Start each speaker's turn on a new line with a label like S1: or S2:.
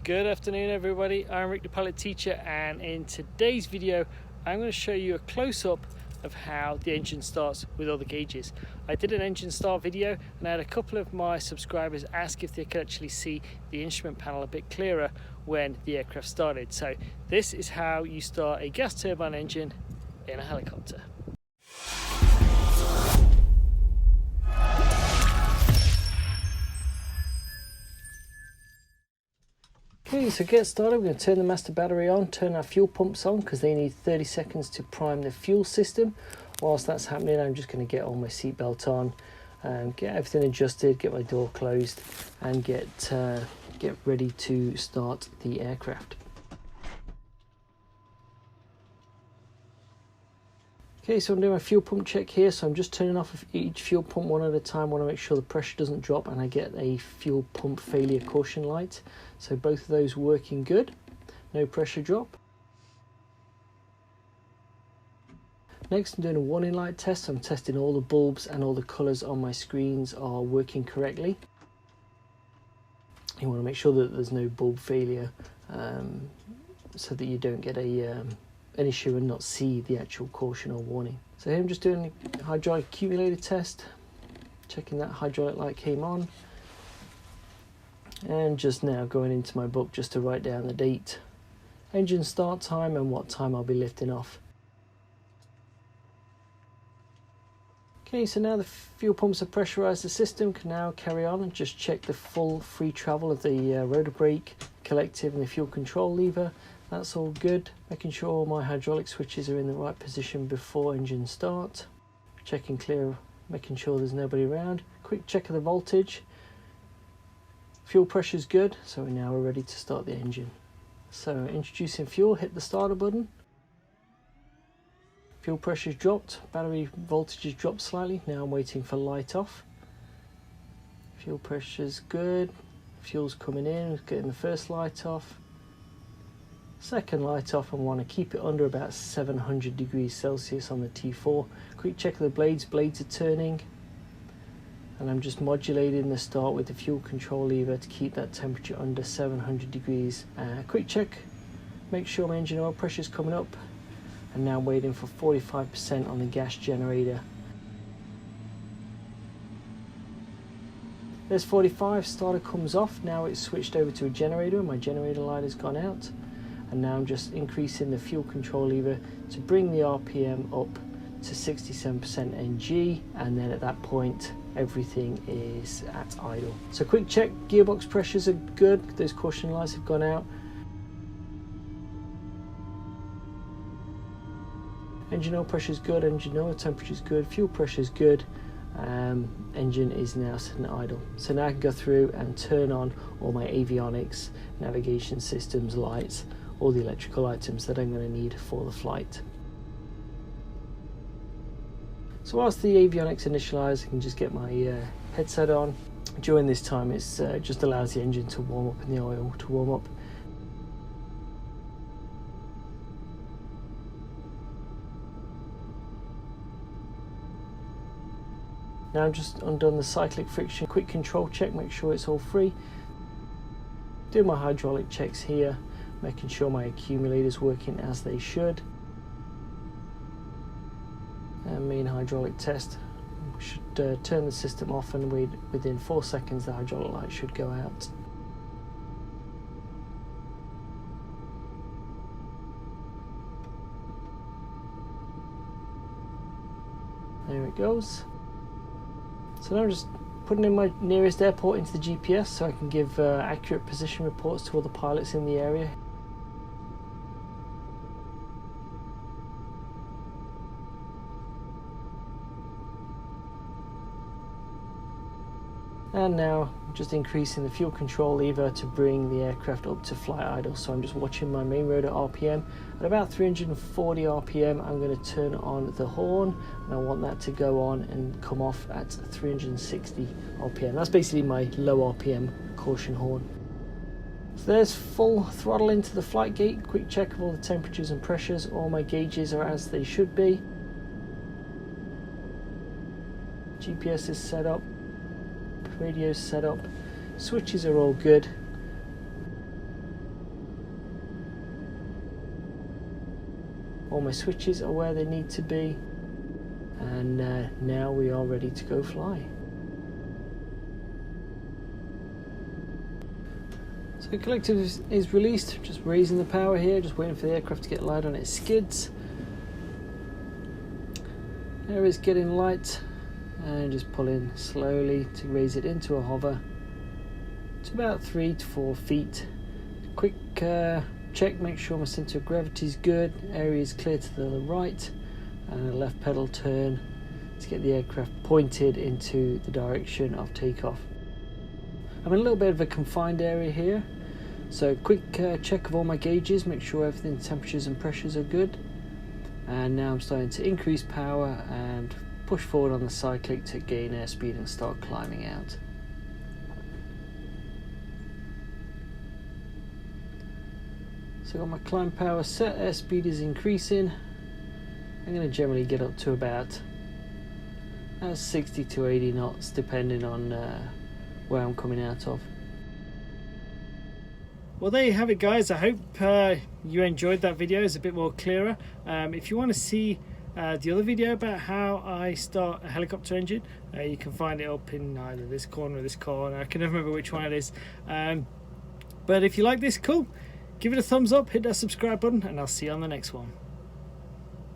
S1: Good afternoon everybody, I'm Rick the pilot teacher, and in today's video I'm going to show you a close-up of how the engine starts with all the gauges. I did an engine start video and I had a couple of my subscribers ask if they could actually see the instrument panel a bit clearer when the aircraft started. So this is how you start a gas turbine engine in a helicopter. Okay, so get started. We're going to turn the master battery on, turn our fuel pumps on because they need 30 seconds to prime the fuel system. Whilst that's happening, I'm just going to get all my seatbelt on, get everything adjusted, get my door closed, and get ready to start the aircraft. Okay, so I'm doing my fuel pump check here, so I'm just turning off each fuel pump one at a time. I want to make sure the pressure doesn't drop and I get a fuel pump failure caution light. So both of those working good, no pressure drop. Next I'm doing a warning light test. I'm testing all the bulbs and all the colours on my screens are working correctly. You want to make sure that there's no bulb failure so that you don't get an issue and not see the actual caution or warning. So here I'm just doing a hydraulic accumulator test, checking that hydraulic light came on, and just now going into my book just to write down the date, engine start time, and what time I'll be lifting off. Okay, so now the fuel pumps are pressurized, the system can now carry on and just check the full free travel of the rotor brake, collective and the fuel control lever. That's all good. Making sure all my hydraulic switches are in the right position before engine start. Checking clear, making sure there's nobody around. Quick check of the voltage. Fuel pressure is good, so now we're ready to start the engine. So introducing fuel, hit the starter button. Fuel pressure is dropped, battery voltage has dropped slightly. Now I'm waiting for light off. Fuel pressure is good. Fuel's coming in, getting the first light off. Second light off, and want to keep it under about 700 degrees Celsius on the T4. Quick check of the blades are turning, and I'm just modulating the start with the fuel control lever to keep that temperature under 700 degrees. Quick check, make sure my engine oil pressure is coming up, and now I'm waiting for 45% on the gas generator. There's 45, starter comes off, now it's switched over to a generator and my generator light has gone out. And now I'm just increasing the fuel control lever to bring the RPM up to 67% NG, and then at that point everything is at idle. So quick check, gearbox pressures are good, those caution lights have gone out. Engine oil pressure is good, engine oil temperature is good, fuel pressure is good. Engine is now sitting idle. So now I can go through and turn on all my avionics, navigation systems, lights, all the electrical items that I'm going to need for the flight. So whilst the avionics initialize, I can just get my headset on. During this time it just allows the engine to warm up and the oil to warm up. Now I'm just undone the cyclic friction, quick control check, make sure it's all free. Do my hydraulic checks here, making sure my accumulators working as they should. And main hydraulic test. We should turn the system off, and within 4 seconds the hydraulic light should go out. There it goes. So now I'm just putting in my nearest airport into the GPS so I can give accurate position reports to all the pilots in the area. And now I'm just increasing the fuel control lever to bring the aircraft up to flight idle. So I'm just watching my main rotor RPM. At about 340 RPM, I'm going to turn on the horn, and I want that to go on and come off at 360 RPM. That's basically my low RPM caution horn. So there's full throttle into the flight gate. Quick check of all the temperatures and pressures. All my gauges are as they should be. GPS is set up. Radio's set up, switches are all good. All my switches are where they need to be, and now we are ready to go fly. So collective is released, just raising the power here, just waiting for the aircraft to get light on its skids. There is getting light, and just pulling slowly to raise it into a hover to about 3 to 4 feet. Quick check, make sure my centre of gravity is good, area is clear to the right, and a left pedal turn to get the aircraft pointed into the direction of takeoff. I'm in a little bit of a confined area here, so quick check of all my gauges, make sure everything, temperatures and pressures are good. And now I'm starting to increase power and push forward on the cyclic to gain airspeed and start climbing out. So I've got my climb power set, airspeed is increasing. I'm going to generally get up to about 60 to 80 knots depending on where I'm coming out of. Well, there you have it, guys. I hope you enjoyed that video. It's a bit more clearer. If you want to see the other video about how I start a helicopter engine, you can find it up in either this corner or this corner. I can never remember which one it is. But if you like this, cool. Give it a thumbs up, hit that subscribe button, and I'll see you on the next one.